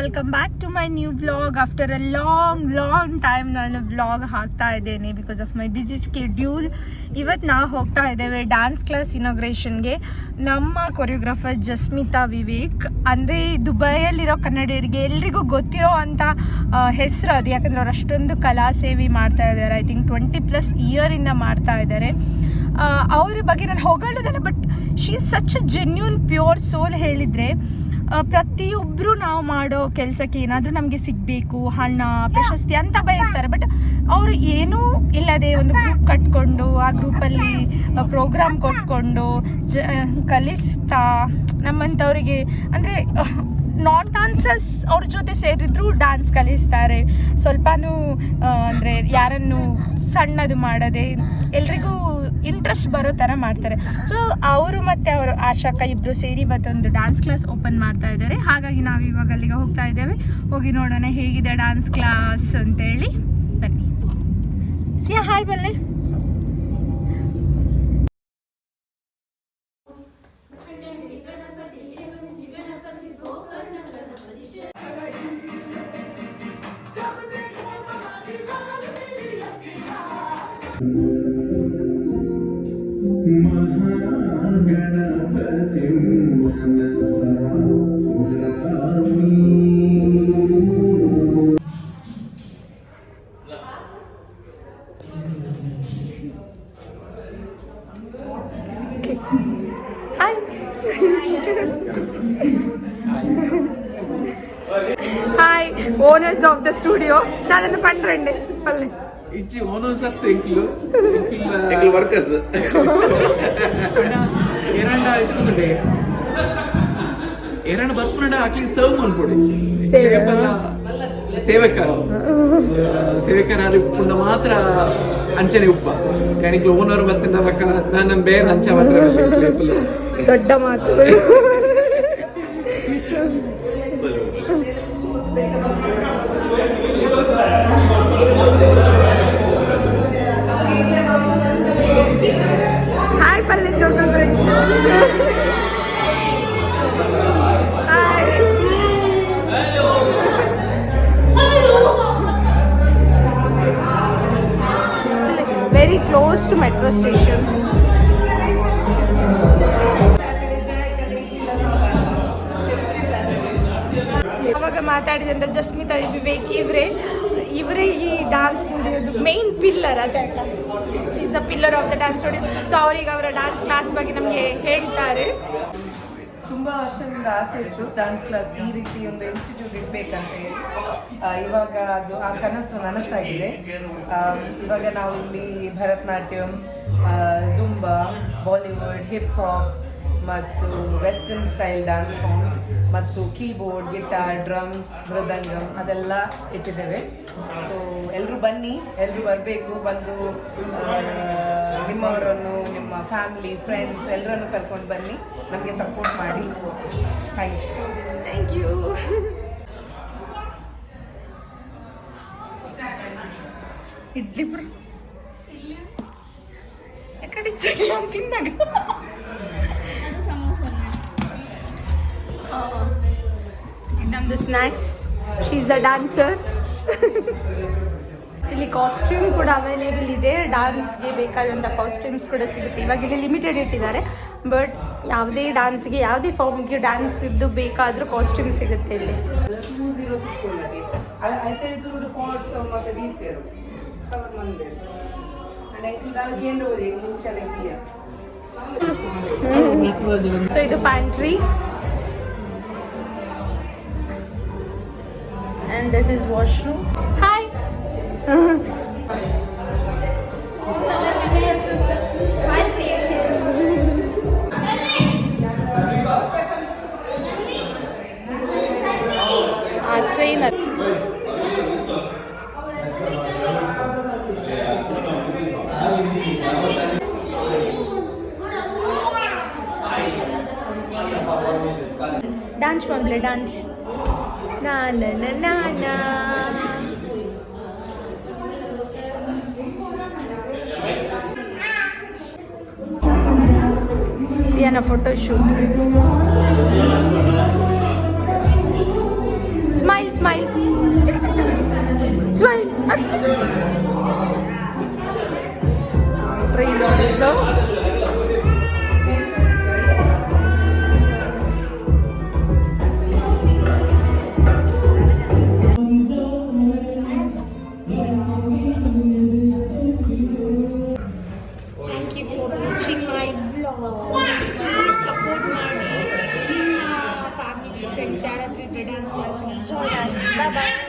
Welcome back to my new vlog. After a long time ನಾನು vlog ಹಾಕ್ತಾ ಇದ್ದೇನೆ because of my busy schedule. ಇವತ್ತು ನಾವು ಹೋಗ್ತಾ ಇದ್ದೇವೆ ಡ್ಯಾನ್ಸ್ ಕ್ಲಾಸ್ ಇನಾಗ್ರೇಷನ್ಗೆ. ನಮ್ಮ ಕೊರಿಯೋಗ್ರಾಫರ್ ಜಸ್ಮಿತಾ ವಿವೇಕ್ ಅಂದರೆ ದುಬೈಯಲ್ಲಿರೋ ಕನ್ನಡಿಗರಿಗೆ ಎಲ್ರಿಗೂ ಗೊತ್ತಿರೋ ಅಂಥ ಹೆಸರು ಅದು. ಯಾಕಂದರೆ ಅವ್ರು ಅಷ್ಟೊಂದು ಕಲಾ ಸೇವೆ ಮಾಡ್ತಾ ಇದ್ದಾರೆ. ಐ ಥಿಂಕ್ 20+ ಇಯರಿಂದ ಮಾಡ್ತಾ ಇದ್ದಾರೆ. ಅವ್ರ ಬಗ್ಗೆ ನಾನು ಹೊಗಳೋದಲ್ಲ, but she is such a genuine pure soul. ಹೇಳಿದರೆ ಪ್ರತಿಯೊಬ್ಬರು ನಾವು ಮಾಡೋ ಕೆಲಸಕ್ಕೆ ಏನಾದರೂ ನಮಗೆ ಸಿಗಬೇಕು, ಹಣ ಪ್ರಶಸ್ತಿ ಅಂತ ಬಯಸ್ತಾರೆ. ಬಟ್ ಅವರು ಏನೂ ಇಲ್ಲದೆ ಒಂದು ಗ್ರೂಪ್ ಕಟ್ಕೊಂಡು ಆ ಗ್ರೂಪಲ್ಲಿ ಪ್ರೋಗ್ರಾಮ್ ಕೊಟ್ಕೊಂಡು ಕಲಿಸ್ತಾ ನಮ್ಮಂಥವ್ರಿಗೆ ಅಂದರೆ ನಾನ್ ಡಾನ್ಸರ್ಸ್ ಅವ್ರ ಜೊತೆ ಸೇರಿದ್ರು ಡ್ಯಾನ್ಸ್ ಕಲಿಸ್ತಾರೆ. ಸ್ವಲ್ಪನೂ ಅಂದರೆ ಯಾರನ್ನು ಸಣ್ಣದು ಮಾಡದೆ ಎಲ್ರಿಗೂ ಇಂಟ್ರೆಸ್ಟ್ ಬರೋ ಥರ ಮಾಡ್ತಾರೆ. ಸೊ ಅವರು ಮತ್ತು ಅವರು ಆಶಾಕ ಇಬ್ಬರು ಸೇರಿ ಇವತ್ತೊಂದು ಡ್ಯಾನ್ಸ್ ಕ್ಲಾಸ್ ಓಪನ್ ಮಾಡ್ತಾ ಇದ್ದಾರೆ. ಹಾಗಾಗಿ ನಾವು ಇವಾಗ ಅಲ್ಲಿಗೆ ಹೋಗ್ತಾ ಇದ್ದೇವೆ. ಹೋಗಿ ನೋಡೋಣ ಹೇಗಿದೆ ಡ್ಯಾನ್ಸ್ ಕ್ಲಾಸ್ ಅಂತೇಳಿ. ಬನ್ನಿ. ಸಿಯಾ ಹಾಯ್ ಬಲ್ಲೆ. महागणपति मनसा स्मरामि. Hi owners of the studio. ನಾನನ್ನು ಪಂಡ್ರಂಡೆ ಅಲ್ಲೇ ಇಚ್ಚಿ ಓನರ್ಸ್ ಅತ್ತ ಎಂಕ್ಲು ವರ್ಕರ್ಸ್ ಎರಡ ಇಚ್ಕೊಂಡೆ ಎರಡ ಬರ್ಪುನಡ ಆಕ್ಲಿ ಸರ್ವ್ ಮಾಡ್ಕೊಡಿ. ಸೇವಕರ ಪುಂಡ ಮಾತ್ರ ಅಂಚನೆ ಉಪ್ಪ ಕಣಿಕ್ಲು ಓನರ್ ಬತ್ತಿನ ನಾನು ಬೇರೆ ಅಂಚ ದೊಡ್ಡ ಮಾತು. ಹಾಯ್ ಪಲ್ಲೆ ಚೋಕಂದ್ರೆ. Very close to metro station. ಅವಾಗ ಮಾತಾಡಿದಂಥ ಜಸ್ಮಿತಾ ವಿವೇಕ್ ಇವರೇ ಈ ಡ್ಯಾನ್ಸ್ ಸ್ಟುಡಿಯೋದು ಮೇನ್ ಪಿಲ್ಲರ್. ಅದೇ is the pillar of the dance studio. So ಅವರಿಗೆ ಅವರ ಡ್ಯಾನ್ಸ್ ಕ್ಲಾಸ್ ಬಗ್ಗೆ ನಮಗೆ ಹೇಳ್ತಾರೆ. ತುಂಬ ವರ್ಷದಿಂದ ಆಸೆ ಇತ್ತು ಡ್ಯಾನ್ಸ್ ಕ್ಲಾಸ್ ಈ ರೀತಿ ಒಂದು ಇನ್ಸ್ಟಿಟ್ಯೂಟ್ ಇಡಬೇಕಂತ ಹೇಳಿ. ಇವಾಗ ಅದು ಆ ಕನಸು ನನಸಾಗಿದೆ. ಇವಾಗ ನಾವು ಇಲ್ಲಿ Bharatanatyam, Zumba, Bollywood, hip hop ಮತ್ತು ವೆಸ್ಟರ್ನ್ ಸ್ಟೈಲ್ ಡ್ಯಾನ್ಸ್ ಫಾರ್ಮ್ಸ್ ಮತ್ತು ಕೀಬೋರ್ಡ್, ಗಿಟಾರ್, ಡ್ರಮ್ಸ್, ಮೃದಂಗಂ ಅದೆಲ್ಲ ಇಟ್ಟಿದ್ದೇವೆ. ಸೊ ಎಲ್ಲರೂ ಬನ್ನಿ, ಎಲ್ಲರೂ ಬರಬೇಕು. ಬಂದು ನಿಮ್ಮವರನ್ನು, ನಿಮ್ಮ ಫ್ಯಾಮಿಲಿ, ಫ್ರೆಂಡ್ಸ್ ಎಲ್ಲರನ್ನು ಕರ್ಕೊಂಡು ಬನ್ನಿ, ನಮಗೆ ಸಪೋರ್ಟ್ ಮಾಡಿ. Thank you. ಇಡ್ಲಿ ಬ್ರೋ ಯಾಕಡೆ ತಿನ್ನಾಗ ನಮ್ದು snacks. She is the dancer. ಇಲ್ಲಿ ಕಾಸ್ಟ್ಯೂಮ್ ಕೂಡ ಅವೈಲೇಬಲ್ ಇದೆ. ಡ್ಯಾನ್ಸ್ಗೆ ಬೇಕಾದಂಥ ಕಾಸ್ಟ್ಯೂಮ್ಸ್ ಕೂಡ ಸಿಗುತ್ತೆ. ಇವಾಗ ಇಲ್ಲಿ ಲಿಮಿಟೆಡ್ ಇಟ್ಟಿದ್ದಾರೆ, ಬಟ್ ಯಾವುದೇ ಡ್ಯಾನ್ಸ್ಗೆ ಯಾವುದೇ ಫಾರ್ಮ್ಗೆ ಡ್ಯಾನ್ಸ್ ಇದ್ದು ಬೇಕಾದರೂ ಕಾಸ್ಟ್ಯೂಮ್ ಸಿಗುತ್ತೆ ಇಲ್ಲಿ. 206 అయితే ಇದು ಪಾಟ್ಸ್ ಮತ್ತೆ ದೀಪ್ತಿಯರು ಕವರ್ ಮಂದೆ ಅಂಡ್ ನಾನು ಕೇಂದ್ರ ಹೋಗಿ ನಿಮಿಷ. ಸೊ ಇದು pantry and this is washroom. Hi. Hi creation. Our trainer. Dance complete dance. Na na na na na. Sienna photo shoot. Smile. Smile smile. Train ನೋಡಿದ್ಲು. Thank you for watching my vlog. Support ಮಾಡಿ, ನಿಮ್ಮ family friends ಯಾರಾದ್ರೂ ಇದ್ರೆ dance ಕ್ಲಾಸ್ಗೆ join ಆಗಿ. ಬಾಯ್ ಬಾಯ್.